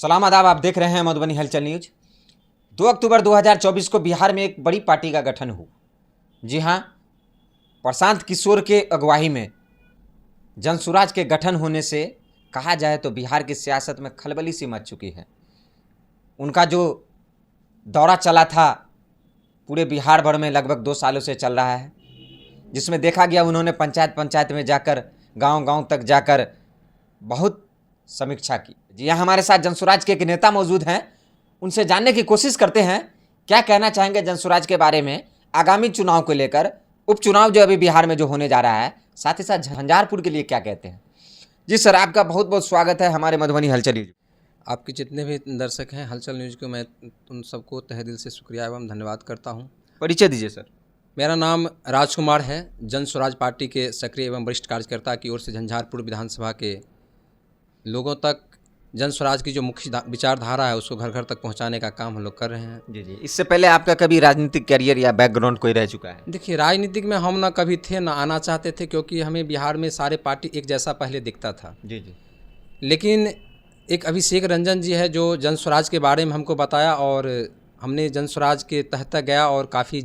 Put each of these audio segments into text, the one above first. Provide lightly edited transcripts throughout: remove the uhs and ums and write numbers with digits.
सलाम आदाब, आप देख रहे हैं मधुबनी हलचल न्यूज। 2 अक्टूबर 2024 को बिहार में एक बड़ी पार्टी का गठन हुआ। जी हां, प्रशांत किशोर के अगुवाई में जनसुराज के गठन होने से कहा जाए तो बिहार की सियासत में खलबली सी मच चुकी है। उनका जो दौरा चला था पूरे बिहार भर में लगभग 2 सालों से चल रहा है, जिसमें देखा गया उन्होंने पंचायत में जाकर गांव-गांव तक जाकर बहुत समीक्षा की। जी यहाँ हमारे साथ जनसुराज के एक नेता मौजूद हैं, उनसे जानने की कोशिश करते हैं क्या कहना चाहेंगे जनसुराज के बारे में, आगामी चुनाव को लेकर, उपचुनाव जो अभी बिहार में जो होने जा रहा है, साथ ही साथ झंझारपुर के लिए क्या कहते हैं। जी सर, आपका बहुत बहुत स्वागत है हमारे मधुबनी हलचल न्यूज। आपके जितने भी दर्शक हैं हलचल न्यूज को मैं उन सबको तहे दिल से शुक्रिया एवं धन्यवाद करता हूं। परिचय दीजिए सर। मेरा नाम राजकुमार है, जनसुराज पार्टी के सक्रिय एवं वरिष्ठ कार्यकर्ता की ओर से झंझारपुर विधानसभा के लोगों तक जनसुराज की जो मुख्य विचारधारा है उसको घर घर तक पहुंचाने का काम हम लोग कर रहे हैं। जी, इससे पहले आपका कभी राजनीतिक करियर या बैकग्राउंड कोई रह चुका है? देखिए, राजनीतिक में हम ना कभी थे ना आना चाहते थे, क्योंकि हमें बिहार में सारे पार्टी एक जैसा पहले दिखता था। जी। लेकिन एक अभिषेक रंजन जी है जो जनसुराज के बारे में हमको बताया और हमने जनसुराज के तहत गया और काफ़ी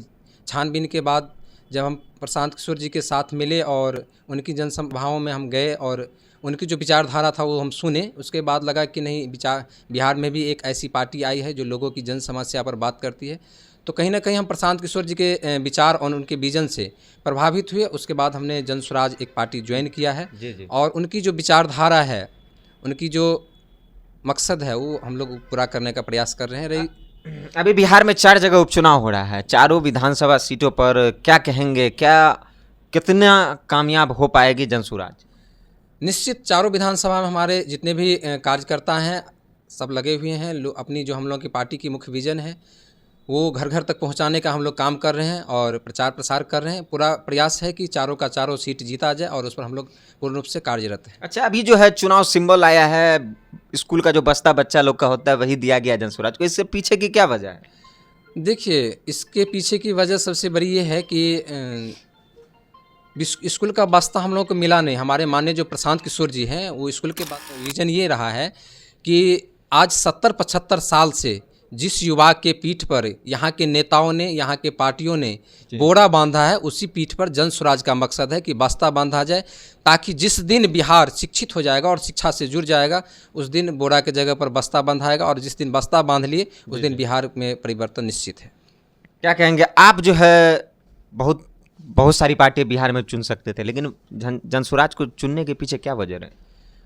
छानबीन के बाद जब हम प्रशांत किशोर जी के साथ मिले और उनकी जनसभाओं में हम गए और उनकी जो विचारधारा था वो हम सुने, उसके बाद लगा कि नहीं, बिहार में भी एक ऐसी पार्टी आई है जो लोगों की जन समस्या पर बात करती है। तो कहीं ना कहीं हम प्रशांत किशोर जी के विचार और उनके विजन से प्रभावित हुए। उसके बाद हमने जनसुराज एक पार्टी ज्वाइन किया है। जी। और उनकी जो विचारधारा है, उनकी जो मकसद है, वो हम लोग पूरा करने का प्रयास कर रहे हैं। अभी बिहार में 4 जगह उपचुनाव हो रहा है, चारों विधानसभा सीटों पर क्या कहेंगे, कितना कामयाब हो पाएगी जनसुराज? निश्चित चारों विधानसभा में हमारे जितने भी कार्यकर्ता हैं सब लगे हुए हैं। अपनी जो हम लोग की पार्टी की मुख्य विजन है वो घर घर तक पहुंचाने का हम लोग काम कर रहे हैं और प्रचार प्रसार कर रहे हैं। पूरा प्रयास है कि चारों का चारों सीट जीता जाए और उस पर हम लोग पूर्ण रूप से कार्यरत हैं। अच्छा, अभी जो है चुनाव सिंबल आया है, स्कूल का जो बस्ता बच्चा लोग का होता है वही दिया गया जनसुराज को, इससे पीछे की क्या वजह है? देखिए, इसके पीछे की वजह सबसे बड़ी ये है कि स्कूल का बस्ता हम लोगों को मिला नहीं। हमारे माननीय जो प्रशांत किशोर जी हैं वो स्कूल के रीजन ये रहा है कि आज 70-75 साल से जिस युवा के पीठ पर यहाँ के नेताओं ने, यहाँ के पार्टियों ने बोरा बांधा है, उसी पीठ पर जनसुराज का मकसद है कि बस्ता बांधा जाए, ताकि जिस दिन बिहार शिक्षित हो जाएगा और शिक्षा से जुड़ जाएगा उस दिन बोरा के जगह पर बस्ता बंधाएगा और जिस दिन बस्ता बांध लिए उस दिन बिहार में परिवर्तन निश्चित है। क्या कहेंगे आप? जो है बहुत सारी पार्टियां बिहार में चुन सकते थे, लेकिन जनसुराज को चुनने के पीछे क्या वजह है?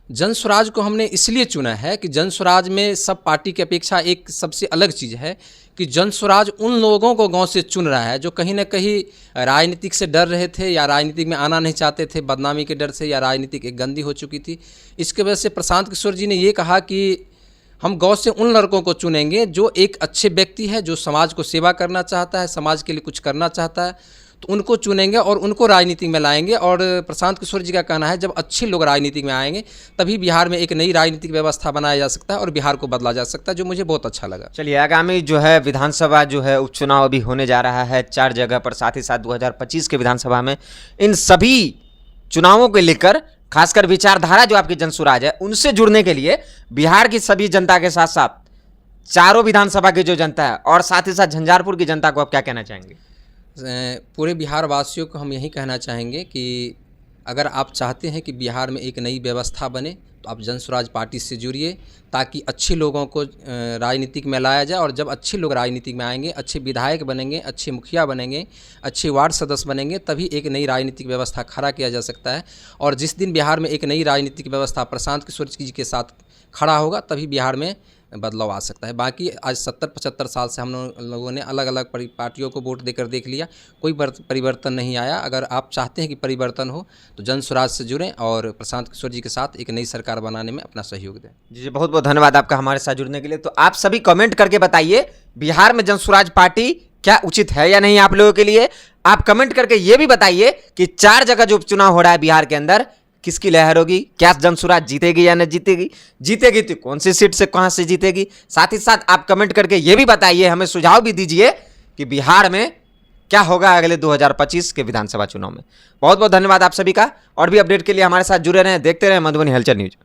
जनसुराज को हमने इसलिए चुना है कि जनसुराज में सब पार्टी की अपेक्षा एक सबसे अलग चीज़ है कि जनसुराज उन लोगों को गांव से चुन रहा है जो कहीं ना कहीं राजनीतिक से डर रहे थे या राजनीतिक में आना नहीं चाहते थे, बदनामी के डर से, या राजनीतिक एक गंदी हो चुकी थी। इसके वजह से प्रशांत किशोर जी ने ये कहा कि हम गांव से उन लड़कों को चुनेंगे जो एक अच्छे व्यक्ति है, जो समाज को सेवा करना चाहता है, समाज के लिए कुछ करना चाहता है, तो उनको चुनेंगे और उनको राजनीति में लाएंगे। और प्रशांत किशोर जी का कहना है जब अच्छे लोग राजनीति में आएंगे तभी बिहार में एक नई राजनीतिक व्यवस्था बनाया जा सकता है और बिहार को बदला जा सकता है, जो मुझे बहुत अच्छा लगा। चलिए, आगामी जो है विधानसभा जो है उपचुनाव अभी होने जा रहा है 4 जगह पर, साथ ही साथ 2025 के विधानसभा में, इन सभी चुनावों को लेकर खासकर विचारधारा जो आपकी जनसुराज है उनसे जुड़ने के लिए बिहार की सभी जनता के साथ साथ चारों विधानसभा की जो जनता है और साथ ही साथ झंझारपुर की जनता को आप क्या कहना चाहेंगे? पूरे बिहार वासियों को हम यही कहना चाहेंगे कि अगर आप चाहते हैं कि बिहार में एक नई व्यवस्था बने तो आप जनसुराज पार्टी से जुड़िए, ताकि अच्छे लोगों को राजनीतिक में लाया जाए। और जब अच्छे लोग राजनीतिक में आएंगे, अच्छे विधायक बनेंगे, अच्छे मुखिया बनेंगे, अच्छे वार्ड सदस्य बनेंगे, तभी एक नई राजनीतिक व्यवस्था खड़ा किया जा सकता है। और जिस दिन बिहार में एक नई राजनीतिक व्यवस्था प्रशांत किशोर जी के साथ खड़ा होगा तभी बिहार में बदलाव आ सकता है। बाकी आज 70-75 साल से हम लोगों ने अलग अलग पार्टियों को वोट देकर देख लिया, कोई परिवर्तन नहीं आया। अगर आप चाहते हैं कि परिवर्तन हो तो जनसुराज से जुड़ें और प्रशांत किशोर जी के साथ एक नई सरकार बनाने में अपना सहयोग दें। जी, बहुत बहुत धन्यवाद आपका हमारे साथ जुड़ने के लिए। तो आप सभी कमेंट करके बताइए बिहार में जनसुराज पार्टी क्या उचित है या नहीं आप लोगों के लिए। आप कमेंट करके ये भी बताइए कि 4 जगह जो उपचुनाव हो रहा है बिहार के अंदर, किसकी लहर होगी? क्या जनसुराज जीतेगी या नहीं जीतेगी? जीतेगी तो कौन सी सीट से कहां से जीतेगी? साथ ही साथ आप कमेंट करके ये भी बताइए, हमें सुझाव भी दीजिए कि बिहार में क्या होगा अगले 2025 के विधानसभा चुनाव में। बहुत बहुत धन्यवाद आप सभी का। और भी अपडेट के लिए हमारे साथ जुड़े रहें, देखते रहें मधुबनी हलचल न्यूज।